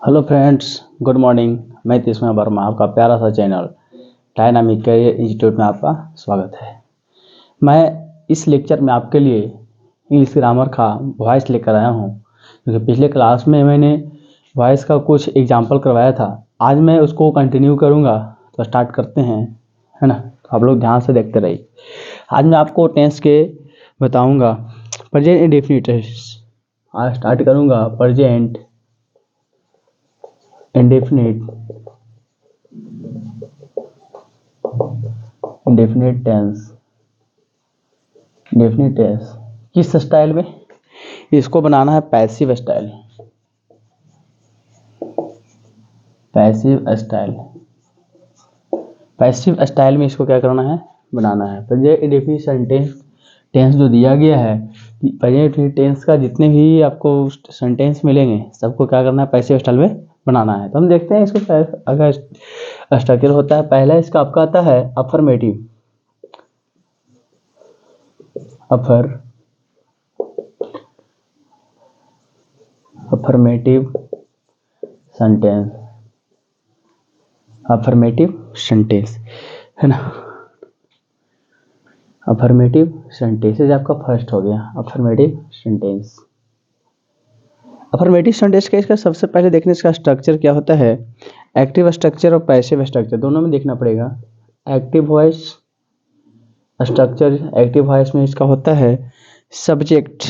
Hello friends, good morning. मैं तिस्मा वर्मा, आपका प्यारा सा चैनल डायनामिक करियर इंस्टीट्यूट में आपका स्वागत है। मैं इस लेक्चर में आपके लिए इंग्लिश ग्रामर का वॉइस लेकर आया हूं, क्योंकि पिछले क्लास में मैंने वॉइस का कुछ एग्जाम्पल करवाया था। आज मैं उसको कंटिन्यू करूंगा, तो स्टार्ट करते हैं, है ना। तो आप लोग ध्यान से देखते रहिए। आज मैं आपको टेंस के बताऊँगा। प्रेजेंट इंडेफिनिट टेंस आज स्टार्ट करूँगा। प्रेजेंट इंडेफिनिट डेफिनेट टेंस किस स्टाइल में? इसको बनाना है पैसिव स्टाइल। पैसिव स्टाइल में इसको क्या करना है, बनाना है। प्रेजेंट इंडेफिनिट सेंटेंस जो दिया गया है, प्रेजेंट इंडेफिनिट टेंस का जितने भी आपको सेंटेंस मिलेंगे सबको क्या करना है, पैसिव स्टाइल में बनाना है। तो हम देखते हैं इसको अगर स्ट्रक्चर होता है। पहला इसका आपका आता है अफर्मेटिव सेंटेंस है ना। अफर्मेटिव सेंटेंस आपका फर्स्ट हो गया। अफर्मेटिव सेंटेंस का इसका सबसे पहले देखने इसका स्ट्रक्चर क्या होता है। एक्टिव स्ट्रक्चर और पैसिव स्ट्रक्चर दोनों में देखना पड़ेगा। Active voice structure, active voice में इसका होता है subject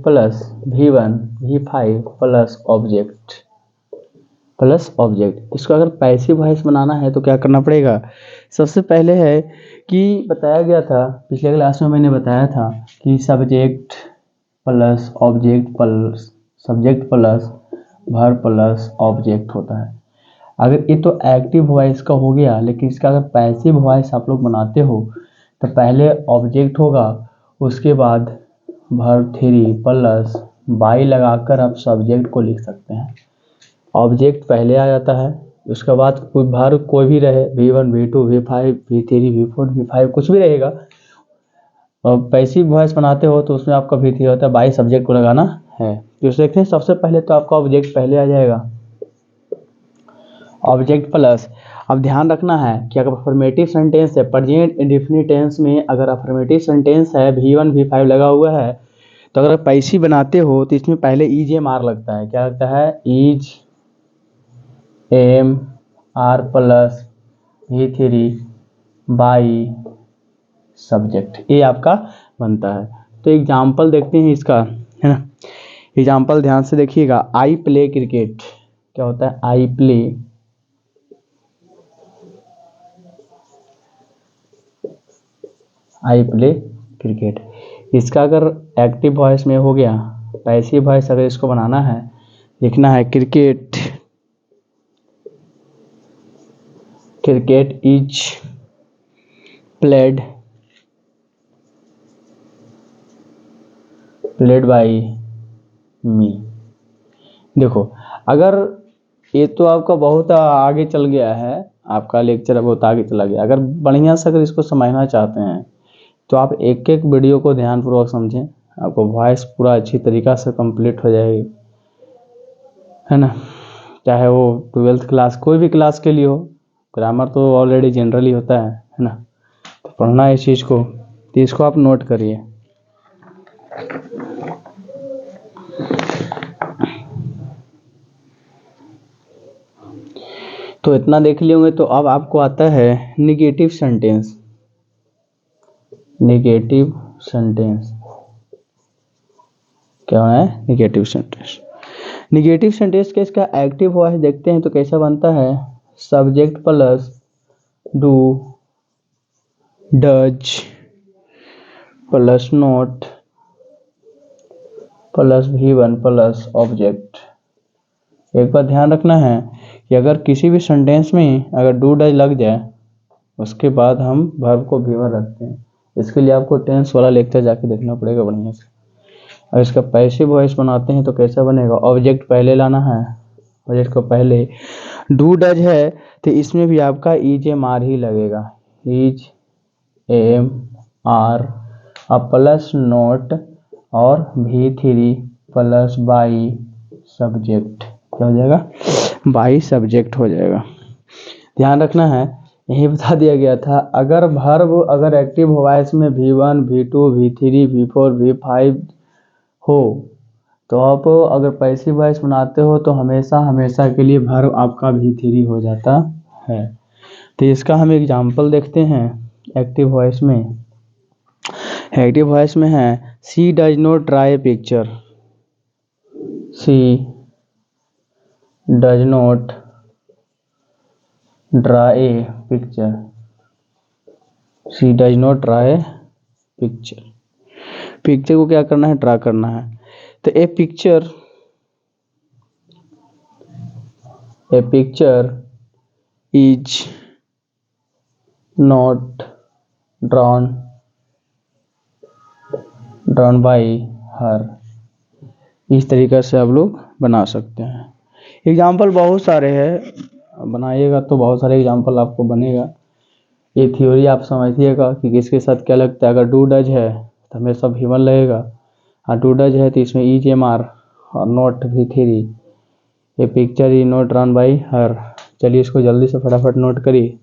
plus V1 V5 plus object. इसको अगर पैसिव वॉइस बनाना है तो क्या करना पड़ेगा। सबसे पहले है कि बताया गया था, पिछले क्लास में मैंने बताया था कि subject plus verb plus object होता है। अगर ये तो एक्टिव वॉइस का हो गया, लेकिन इसका अगर पैसिव वॉइस आप लोग बनाते हो तो पहले ऑब्जेक्ट होगा, उसके बाद वर्ब 3 प्लस बाई लगाकर आप सब्जेक्ट को लिख सकते हैं। ऑब्जेक्ट पहले आ जाता है, उसके बाद कोई वर्ब कोई भी रहे, V1 V2 V5 V3 V4 V5 कुछ भी रहेगा। और पैसिव वॉइस बनाते हो तो उसमें आपका V3 होता है, बाई सब्जेक्ट को लगाना है। तो देखते हैं, सबसे पहले तो आपका ऑब्जेक्ट पहले आ जाएगा, ऑब्जेक्ट प्लस। अब ध्यान रखना है कि अगर अफर्मेटिव सेंटेंस है, प्रेजेंट इंडेफिनिट टेंस में अगर अफर्मेटिव सेंटेंस है, V1 V5 लगा हुआ है, तो अगर पैसिव बनाते हो तो इसमें पहले EJMR लगता है। क्या लगता है, EJMR plus V3 by subject, ये आपका बनता है। तो एग्जाम्पल देखते हैं इसका, है ना। एग्जाम्पल ध्यान से देखिएगा। आई प्ले क्रिकेट, क्या होता है, आई प्ले क्रिकेट। इसका अगर एक्टिव वॉइस में हो गया, पैसिव वॉइस अगर इसको बनाना है, लिखना है क्रिकेट इज प्लेड बाई मी। देखो, अगर ये तो आपका बहुत आगे चल गया है, आपका लेक्चर बहुत आगे चला गया। अगर बढ़िया से अगर इसको समझना चाहते हैं तो आप एक एक वीडियो को ध्यानपूर्वक समझें, आपको वॉइस पूरा अच्छी तरीक़ा से कंप्लीट हो जाएगी, है ना। चाहे वो 12th क्लास कोई भी क्लास के लिए हो, ग्रामर तो ऑलरेडी जनरली होता है ना। तो पढ़ना है इस चीज़ को, तो इसको आप नोट करिए। तो इतना देख लिए होंगे, तो अब आपको आता है निगेटिव सेंटेंस। क्या है, निगेटिव सेंटेंस के इसका एक्टिव वॉइस देखते हैं तो कैसा बनता है। Subject plus do does plus not plus V1 plus object. एक बात ध्यान रखना है कि अगर किसी भी सेंटेंस में अगर डू डज लग जाए, उसके बाद हम वर्ब को V1 रखते हैं। इसके लिए आपको टेंस वाला लेक्चर जाके देखना पड़ेगा बढ़िया से। और इसका पैसिव वॉइस बनाते हैं तो कैसा बनेगा, ऑब्जेक्ट पहले लाना है, ऑब्जेक्ट को पहले। डू डज है तो इसमें भी आपका EJMR ही लगेगा, EJMR प्लस नोट और V3 प्लस बाई सब्जेक्ट क्या हो जाएगा, बाई सब्जेक्ट हो जाएगा। ध्यान रखना है, यही बता दिया गया था अगर वर्ब अगर एक्टिव वॉइस में V1 V2 V3 V4 V5 हो तो आप अगर पैसिव वॉइस बनाते हो तो हमेशा हमेशा के लिए वर्ब आपका V3 हो जाता है। तो इसका हम एग्जाम्पल देखते हैं एक्टिव वॉइस में। एक्टिव वॉइस में है she does not try picture, she does not draw a picture, she does not draw a picture. Picture को क्या करना है, ड्रा करना है। तो a picture is not drawn by her. इस तरीके से आप लोग बना सकते हैं। एग्जाम्पल बहुत सारे हैं, बनाइएगा तो बहुत सारे एग्जाम्पल आपको बनेगा। ये थ्योरी आप समझिएगा कि किसके साथ क्या लगता है। अगर डू डज है तो हमेशा V1 लगेगा, और डू डज है तो इसमें इज MR और नॉट V3। ये picture is not drawn by हर। चलिए इसको जल्दी से फटाफट नोट करिए,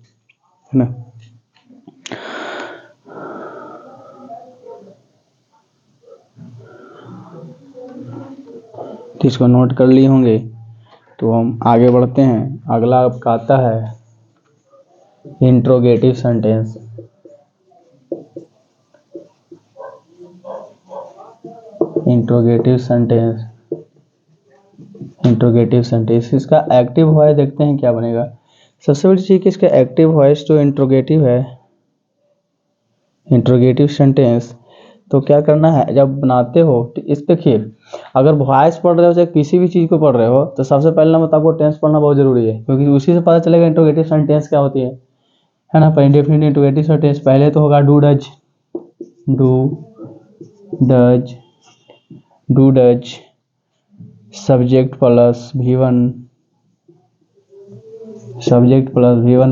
है ना। तो इसको नोट कर लिए होंगे तो हम आगे बढ़ते हैं। अगला आपका आता है इंट्रोगेटिव सेंटेंस। इंट्रोगेटिव सेंटेंस इसका एक्टिव वॉइस देखते हैं क्या बनेगा। सबसे बड़ी चीज़ कि इसका एक्टिव वॉइस जो इंट्रोगेटिव है, इंट्रोगेटिव सेंटेंस, तो क्या करना है जब बनाते हो तो इस देखिए अगर वॉइस पढ़ रहे हो चाहे किसी भी चीज़ को पढ़ रहे हो तो सबसे पहले नंबर आपको टेंस पढ़ना बहुत जरूरी है, क्योंकि उसी से पता चलेगा इंट्रोगेटिव सेंटेंस क्या होती है ना। इंडेफिनिट इंट्रोगेटिव सेंटेंस पहले तो होगा do does, do does subject plus V1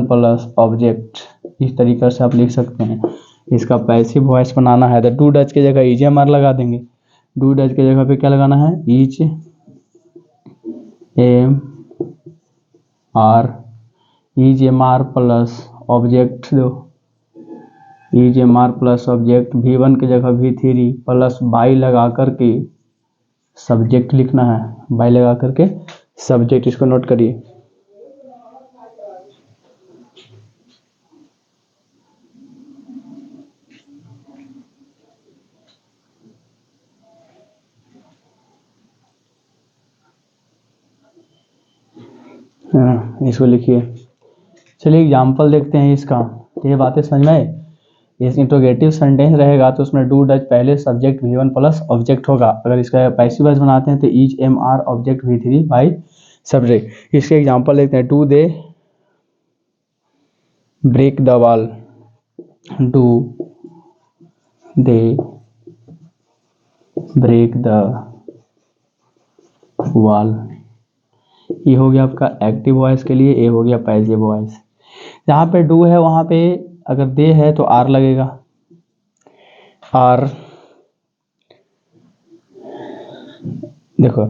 plus object. इस तरीके से आप लिख सकते हैं। इसका पैसिव वॉइस बनाना है तो डू डज की जगह इज MR लगा देंगे। डू डज की जगह पे क्या लगाना है, इज MR प्लस ऑब्जेक्ट दो, is MR plus object. V1 की जगह V3 प्लस बाई लगा करके सब्जेक्ट लिखना है, बाई लगा करके सब्जेक्ट। इसको नोट करिए। इसको लिखिए। चलिए एग्जाम्पल देखते हैं इसका। ये बातें समझ में आए। इस इंट्रोगेटिव सेंटेंस रहेगा तो उसमें डू डज पहले सब्जेक्ट V1 प्लस ऑब्जेक्ट होगा। अगर इसका पैसिव वॉइस बनाते हैं तो is MR object V3 by subject. इसके एग्जाम्पल देखते हैं। Do they break the wall, do they break the wall. ये हो गया आपका एक्टिव वॉइस के लिए, ये हो गया पैसिव वॉइस। जहाँ पे डू है वहाँ पे अगर दे है तो R लगेगा, R। देखो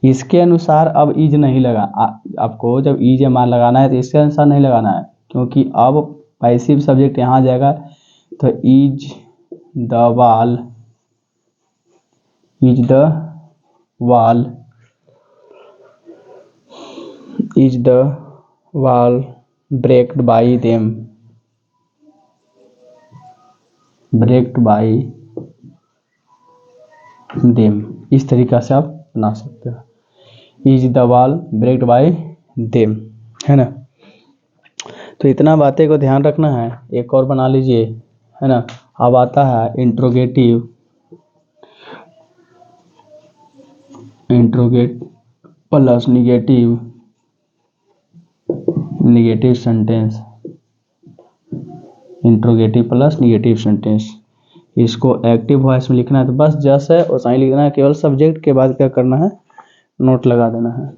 इसके अनुसार अब इज नहीं लगा, आपको जब इज MR लगाना है तो इसके अनुसार नहीं लगाना है, क्योंकि अब पैसिव सब्जेक्ट यहाँ जाएगा। तो is the wall, is the wall breaked by them, इस तरीक़ा से आप बना सकते हो। Is the wall breaked by them, है ना। तो इतना बातें को ध्यान रखना है। एक और बना लीजिए, है ना। अब आता है interrogate plus negative sentence. Interrogative plus negative sentence, इसको एक्टिव वॉइस में लिखना है तो बस जैसे है वैसा ही लिखना है। केवल सब्जेक्ट के बाद क्या करना है, नोट लगा देना है।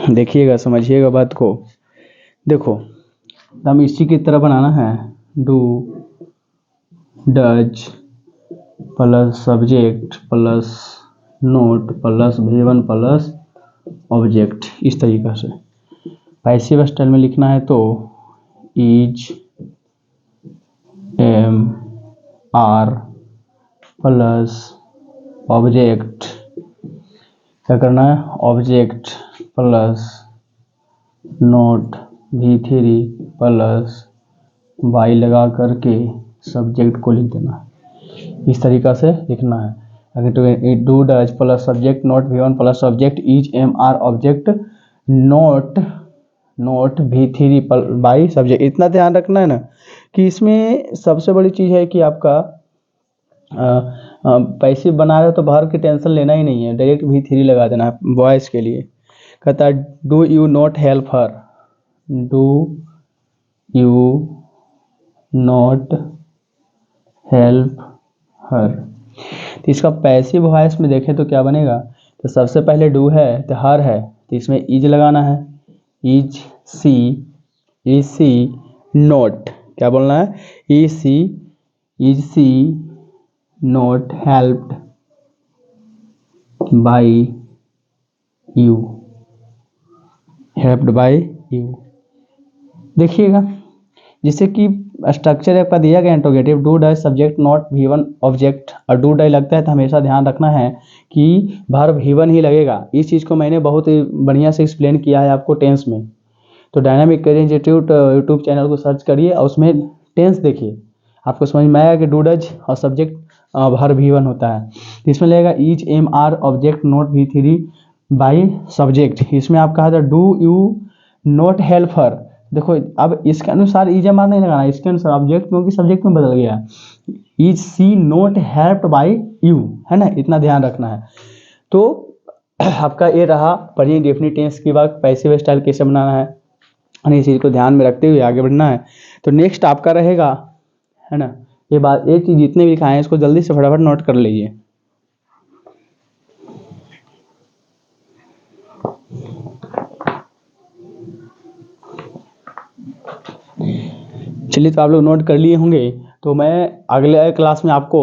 देखिएगा, समझिएगा बात को। देखो हम इसी की तरह बनाना है। Do does plus subject plus not plus V1 plus object, इस तरीक़ा से। पैसिव स्टाइल में लिखना है तो is M R plus object, क्या करना है, object plus not V3 plus by लगा करके सब्जेक्ट को लिख देना है, इस तरीक़ा से लिखना है। अगर तो do does plus subject not V1 plus object is M R object not V3 by subject. इतना ध्यान रखना है ना कि इसमें सबसे बड़ी चीज़ है कि आपका पैसिव बना रहे हो तो बाहर की टेंशन लेना ही नहीं है, डायरेक्ट V3 लगा देना है वॉइस के लिए। कहता है do you not help her, do you not help हर। तो इसका पैसिव वॉइस में देखें तो क्या बनेगा, तो सबसे पहले डू है तो हर है, तो इसमें इज लगाना है, इज सी नोट, क्या बोलना है, is she not helped by you, helped by you. देखिएगा जिससे कि स्ट्रक्चर आपका दिया गया interrogative do does subject not V1 object, और डू डज लगता है तो हमेशा ध्यान रखना है कि वर्ब V1 ही लगेगा। इस चीज़ को मैंने बहुत ही बढ़िया से एक्सप्लेन किया है आपको टेंस में। तो dynamic career institute YouTube channel को सर्च करिए और उसमें टेंस देखिए, आपको समझ में आएगा कि डू डज और सब्जेक्ट वर्ब V1 होता है। तो इसमें लगेगा is M R object not V3 by subject. इसमें आप कहा था do you not help her, देखो अब इसके अनुसार इज एम आर नहीं लगाना, इसके अनुसार ऑब्जेक्ट क्योंकि सब्जेक्ट में बदल गया, is she not helped by you, है ना, इतना ध्यान रखना है। तो आपका ये रहा पढ़िए डेफिनिट टेंस की बात, पैसिव स्टाइल कैसे बनाना है, और इस चीज़ को ध्यान में रखते हुए आगे बढ़ना है। तो नेक्स्ट आपका रहेगा, है ना, ये बात, ये चीज़ जितने भी लिखाए हैं इसको जल्दी से फटाफट नोट कर लीजिए। चलिए, तो आप लोग नोट कर लिए होंगे, तो मैं अगले क्लास में आपको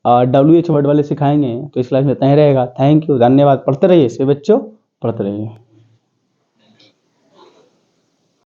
WH वर्ड वाले सिखाएंगे। तो इस क्लास में इतना ही रहेगा। थैंक यू, धन्यवाद। पढ़ते रहिए से बच्चों, पढ़ते रहिए।